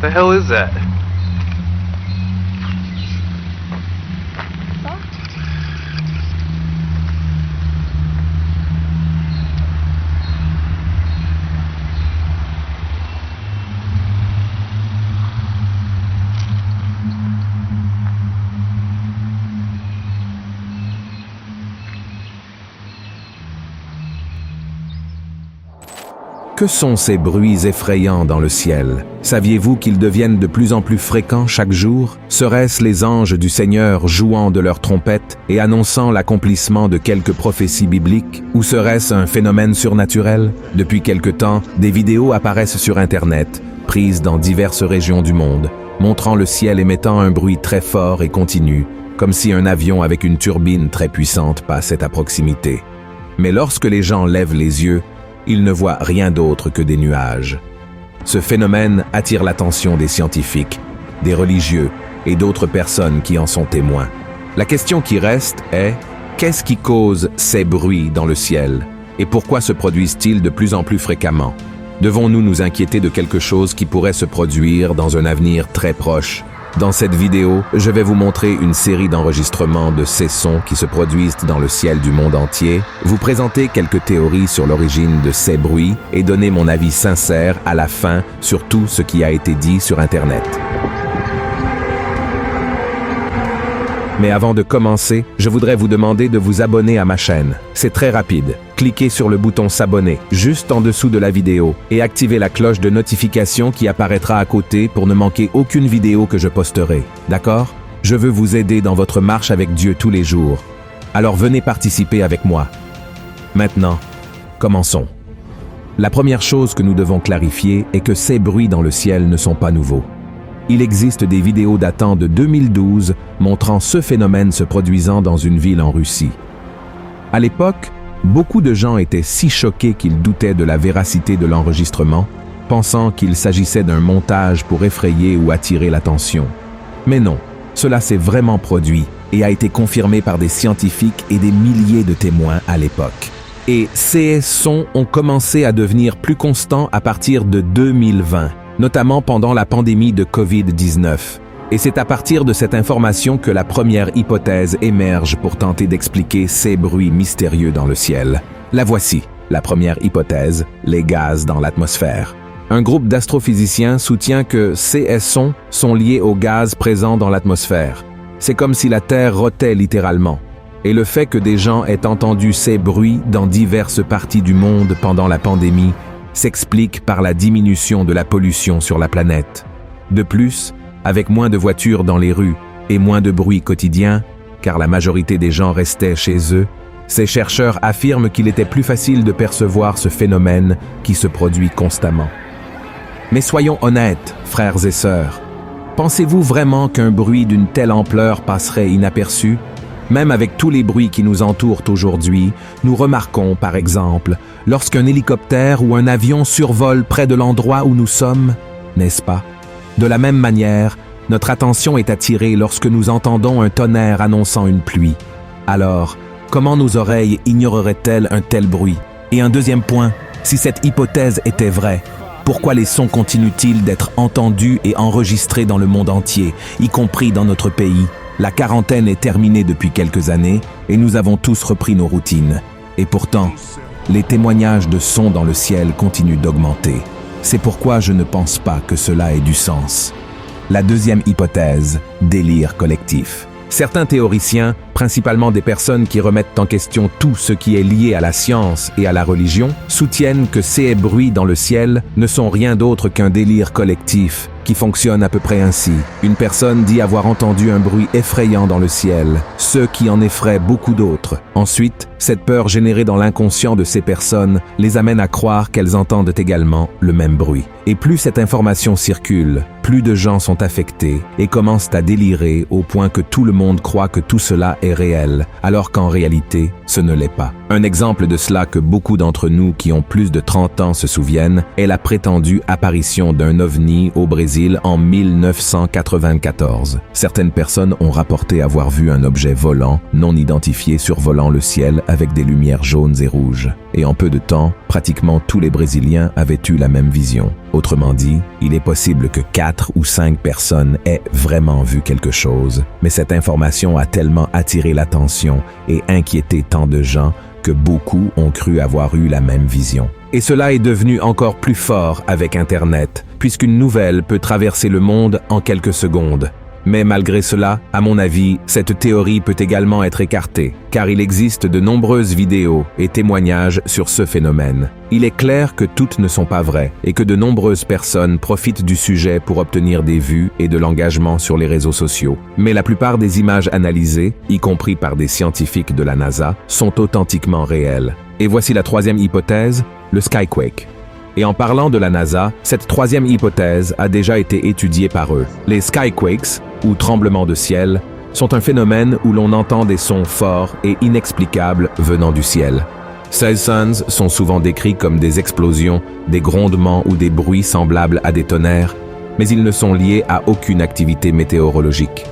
The hell is that? Que sont ces bruits effrayants dans le ciel? Saviez-vous qu'ils deviennent de plus en plus fréquents chaque jour? Seraient-ce les anges du Seigneur jouant de leurs trompettes et annonçant l'accomplissement de quelques prophéties bibliques? Ou serait-ce un phénomène surnaturel? Depuis quelque temps, des vidéos apparaissent sur Internet, prises dans diverses régions du monde, montrant le ciel émettant un bruit très fort et continu, comme si un avion avec une turbine très puissante passait à proximité. Mais lorsque les gens lèvent les yeux, ils ne voient rien d'autre que des nuages. Ce phénomène attire l'attention des scientifiques, des religieux et d'autres personnes qui en sont témoins. La question qui reste est, qu'est-ce qui cause ces bruits dans le ciel? Et pourquoi se produisent-ils de plus en plus fréquemment? Devons-nous nous inquiéter de quelque chose qui pourrait se produire dans un avenir très proche? Dans cette vidéo, je vais vous montrer une série d'enregistrements de ces sons qui se produisent dans le ciel du monde entier, vous présenter quelques théories sur l'origine de ces bruits et donner mon avis sincère à la fin sur tout ce qui a été dit sur Internet. Mais avant de commencer, je voudrais vous demander de vous abonner à ma chaîne. C'est très rapide. Cliquez sur le bouton s'abonner, juste en dessous de la vidéo, et activez la cloche de notification qui apparaîtra à côté pour ne manquer aucune vidéo que je posterai. D'accord? Je veux vous aider dans votre marche avec Dieu tous les jours. Alors venez participer avec moi. Maintenant, commençons. La première chose que nous devons clarifier est que ces bruits dans le ciel ne sont pas nouveaux. Il existe des vidéos datant de 2012 montrant ce phénomène se produisant dans une ville en Russie. À l'époque, beaucoup de gens étaient si choqués qu'ils doutaient de la véracité de l'enregistrement, pensant qu'il s'agissait d'un montage pour effrayer ou attirer l'attention. Mais non, cela s'est vraiment produit et a été confirmé par des scientifiques et des milliers de témoins à l'époque. Et ces sons ont commencé à devenir plus constants à partir de 2020. Notamment pendant la pandémie de Covid-19. Et c'est à partir de cette information que la première hypothèse émerge pour tenter d'expliquer ces bruits mystérieux dans le ciel. La voici, la première hypothèse, les gaz dans l'atmosphère. Un groupe d'astrophysiciens soutient que ces sons sont liés aux gaz présents dans l'atmosphère. C'est comme si la Terre rotait littéralement. Et le fait que des gens aient entendu ces bruits dans diverses parties du monde pendant la pandémie s'explique par la diminution de la pollution sur la planète. De plus, avec moins de voitures dans les rues et moins de bruit quotidien, car la majorité des gens restaient chez eux, ces chercheurs affirment qu'il était plus facile de percevoir ce phénomène qui se produit constamment. Mais soyons honnêtes, frères et sœurs, pensez-vous vraiment qu'un bruit d'une telle ampleur passerait inaperçu? Même avec tous les bruits qui nous entourent aujourd'hui, nous remarquons, par exemple, lorsqu'un hélicoptère ou un avion survole près de l'endroit où nous sommes, n'est-ce pas? De la même manière, notre attention est attirée lorsque nous entendons un tonnerre annonçant une pluie. Alors, comment nos oreilles ignoreraient-elles un tel bruit? Et un deuxième point, si cette hypothèse était vraie, pourquoi les sons continuent-ils d'être entendus et enregistrés dans le monde entier, y compris dans notre pays? La quarantaine est terminée depuis quelques années et nous avons tous repris nos routines. Et pourtant, les témoignages de sons dans le ciel continuent d'augmenter. C'est pourquoi je ne pense pas que cela ait du sens. La deuxième hypothèse, délire collectif. Certains théoriciens, principalement des personnes qui remettent en question tout ce qui est lié à la science et à la religion, soutiennent que ces bruits dans le ciel ne sont rien d'autre qu'un délire collectif qui fonctionne à peu près ainsi. Une personne dit avoir entendu un bruit effrayant dans le ciel, ce qui en effraie beaucoup d'autres. Ensuite, cette peur générée dans l'inconscient de ces personnes les amène à croire qu'elles entendent également le même bruit. Et plus cette information circule, plus de gens sont affectés et commencent à délirer au point que tout le monde croit que tout cela est réel, alors qu'en réalité, ce ne l'est pas. Un exemple de cela que beaucoup d'entre nous qui ont plus de 30 ans se souviennent est la prétendue apparition d'un ovni au Brésil en 1994. Certaines personnes ont rapporté avoir vu un objet volant non identifié survolant le ciel avec des lumières jaunes et rouges. Et en peu de temps, pratiquement tous les Brésiliens avaient eu la même vision. Autrement dit, il est possible que 4 ou 5 personnes aient vraiment vu quelque chose, mais cette information a tellement attiré l'attention et inquiété tant de gens que beaucoup ont cru avoir eu la même vision. Et cela est devenu encore plus fort avec Internet, puisqu'une nouvelle peut traverser le monde en quelques secondes. Mais malgré cela, à mon avis, cette théorie peut également être écartée, car il existe de nombreuses vidéos et témoignages sur ce phénomène. Il est clair que toutes ne sont pas vraies et que de nombreuses personnes profitent du sujet pour obtenir des vues et de l'engagement sur les réseaux sociaux. Mais la plupart des images analysées, y compris par des scientifiques de la NASA, sont authentiquement réelles. Et voici la troisième hypothèse, le Skyquake. Et en parlant de la NASA, cette troisième hypothèse a déjà été étudiée par eux. Les Skyquakes, ou tremblements de ciel, sont un phénomène où l'on entend des sons forts et inexplicables venant du ciel. Ces sons sont souvent décrits comme des explosions, des grondements ou des bruits semblables à des tonnerres, mais ils ne sont liés à aucune activité météorologique.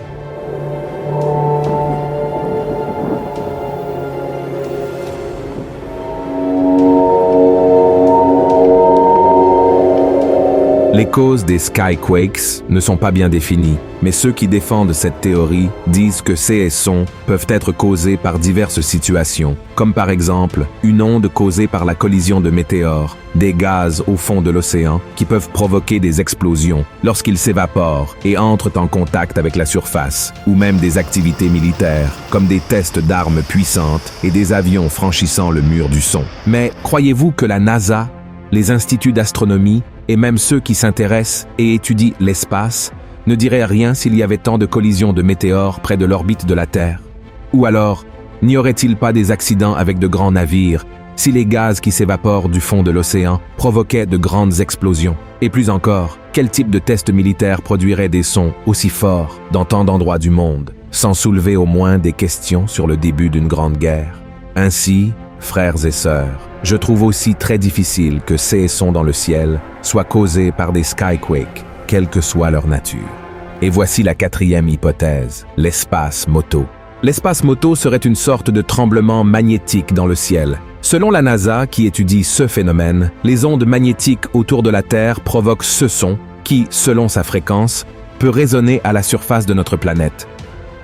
Les causes des Skyquakes ne sont pas bien définies, mais ceux qui défendent cette théorie disent que ces sons peuvent être causés par diverses situations, comme par exemple une onde causée par la collision de météores, des gaz au fond de l'océan qui peuvent provoquer des explosions lorsqu'ils s'évaporent et entrent en contact avec la surface, ou même des activités militaires, comme des tests d'armes puissantes et des avions franchissant le mur du son. Mais croyez-vous que la NASA, les instituts d'astronomie et même ceux qui s'intéressent et étudient l'espace ne diraient rien s'il y avait tant de collisions de météores près de l'orbite de la Terre? Ou alors, n'y aurait-il pas des accidents avec de grands navires si les gaz qui s'évaporent du fond de l'océan provoquaient de grandes explosions? Et plus encore, quel type de test militaire produirait des sons aussi forts dans tant d'endroits du monde, sans soulever au moins des questions sur le début d'une grande guerre? Ainsi, frères et sœurs, je trouve aussi très difficile que ces sons dans le ciel soient causés par des Skyquakes, quelle que soit leur nature. Et voici la quatrième hypothèse, l'espace moto. L'espace moto serait une sorte de tremblement magnétique dans le ciel. Selon la NASA, qui étudie ce phénomène, les ondes magnétiques autour de la Terre provoquent ce son qui, selon sa fréquence, peut résonner à la surface de notre planète.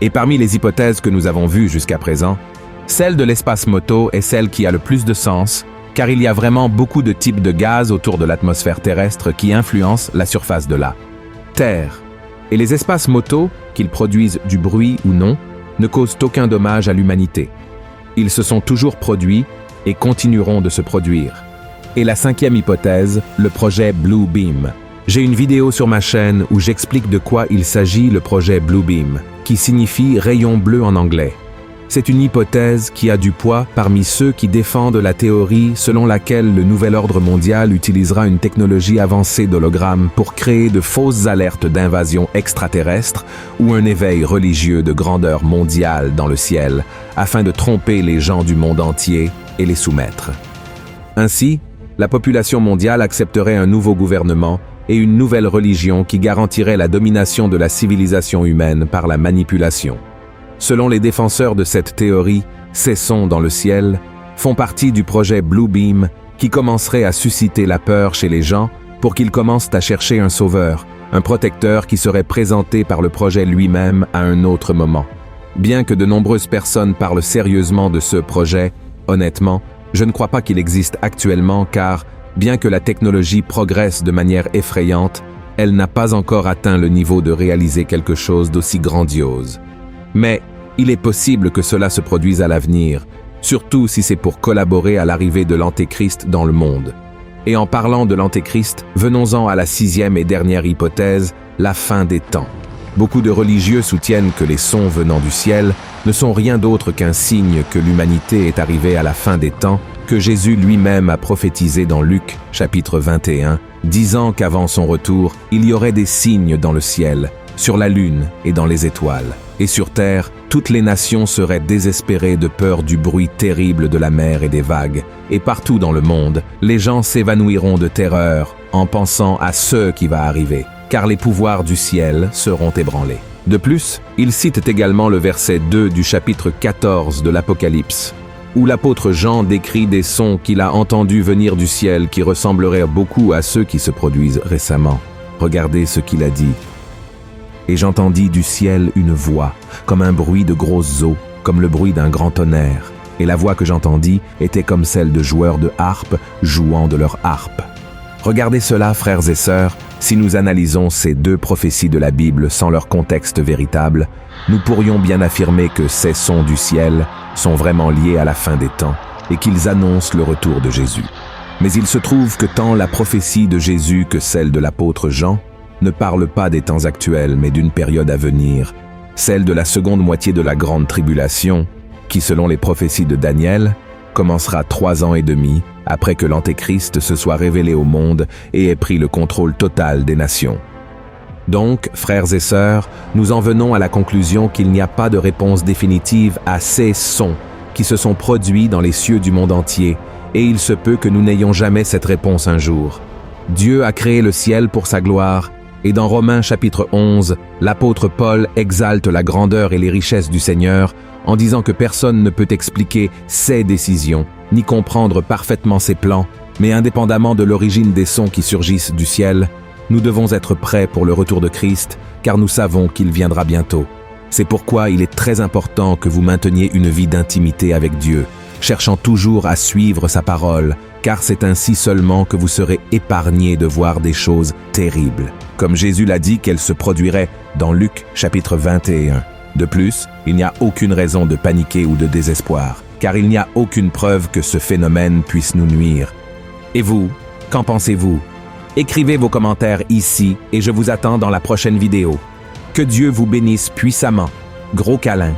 Et parmi les hypothèses que nous avons vues jusqu'à présent, celle de l'espace moto est celle qui a le plus de sens, car il y a vraiment beaucoup de types de gaz autour de l'atmosphère terrestre qui influencent la surface de la Terre. Et les espaces moto, qu'ils produisent du bruit ou non, ne causent aucun dommage à l'humanité. Ils se sont toujours produits et continueront de se produire. Et la cinquième hypothèse, le projet Blue Beam. J'ai une vidéo sur ma chaîne où j'explique de quoi il s'agit le projet Blue Beam, qui signifie rayon bleu en anglais. C'est une hypothèse qui a du poids parmi ceux qui défendent la théorie selon laquelle le nouvel ordre mondial utilisera une technologie avancée d'hologramme pour créer de fausses alertes d'invasion extraterrestre ou un éveil religieux de grandeur mondiale dans le ciel, afin de tromper les gens du monde entier et les soumettre. Ainsi, la population mondiale accepterait un nouveau gouvernement et une nouvelle religion qui garantirait la domination de la civilisation humaine par la manipulation. Selon les défenseurs de cette théorie, ces sons dans le ciel font partie du projet Blue Beam qui commencerait à susciter la peur chez les gens pour qu'ils commencent à chercher un sauveur, un protecteur qui serait présenté par le projet lui-même à un autre moment. Bien que de nombreuses personnes parlent sérieusement de ce projet, honnêtement, je ne crois pas qu'il existe actuellement car, bien que la technologie progresse de manière effrayante, elle n'a pas encore atteint le niveau de réaliser quelque chose d'aussi grandiose. Mais il est possible que cela se produise à l'avenir, surtout si c'est pour collaborer à l'arrivée de l'Antéchrist dans le monde. Et en parlant de l'Antéchrist, venons-en à la sixième et dernière hypothèse, la fin des temps. Beaucoup de religieux soutiennent que les sons venant du ciel ne sont rien d'autre qu'un signe que l'humanité est arrivée à la fin des temps, que Jésus lui-même a prophétisé dans Luc, chapitre 21, disant qu'avant son retour, il y aurait des signes dans le ciel, sur la lune et dans les étoiles. Et sur terre, toutes les nations seraient désespérées de peur du bruit terrible de la mer et des vagues. Et partout dans le monde, les gens s'évanouiront de terreur en pensant à ce qui va arriver, car les pouvoirs du ciel seront ébranlés. De plus, il cite également le verset 2 du chapitre 14 de l'Apocalypse. où l'apôtre Jean décrit des sons qu'il a entendus venir du ciel qui ressembleraient beaucoup à ceux qui se produisent récemment. Regardez ce qu'il a dit. « Et j'entendis du ciel une voix, comme un bruit de grosses eaux, comme le bruit d'un grand tonnerre. Et la voix que j'entendis était comme celle de joueurs de harpe jouant de leur harpe. » Regardez cela, frères et sœurs, si nous analysons ces deux prophéties de la Bible sans leur contexte véritable, nous pourrions bien affirmer que ces sons du ciel sont vraiment liés à la fin des temps et qu'ils annoncent le retour de Jésus. Mais il se trouve que tant la prophétie de Jésus que celle de l'apôtre Jean ne parlent pas des temps actuels mais d'une période à venir, celle de la seconde moitié de la grande tribulation, qui selon les prophéties de Daniel, commencera 3 ans et demi après que l'Antéchrist se soit révélé au monde et ait pris le contrôle total des nations. Donc, frères et sœurs, nous en venons à la conclusion qu'il n'y a pas de réponse définitive à ces sons qui se sont produits dans les cieux du monde entier, et il se peut que nous n'ayons jamais cette réponse un jour. Dieu a créé le ciel pour sa gloire, et dans Romains chapitre 11, l'apôtre Paul exalte la grandeur et les richesses du Seigneur en disant que personne ne peut expliquer ses décisions, ni comprendre parfaitement ses plans, mais indépendamment de l'origine des sons qui surgissent du ciel, nous devons être prêts pour le retour de Christ, car nous savons qu'il viendra bientôt. C'est pourquoi il est très important que vous mainteniez une vie d'intimité avec Dieu, cherchant toujours à suivre sa parole, car c'est ainsi seulement que vous serez épargnés de voir des choses terribles, comme Jésus l'a dit qu'elles se produiraient dans Luc chapitre 21. De plus, il n'y a aucune raison de paniquer ou de désespoir, car il n'y a aucune preuve que ce phénomène puisse nous nuire. Et vous, qu'en pensez-vous? Écrivez vos commentaires ici et je vous attends dans la prochaine vidéo. Que Dieu vous bénisse puissamment. Gros câlin.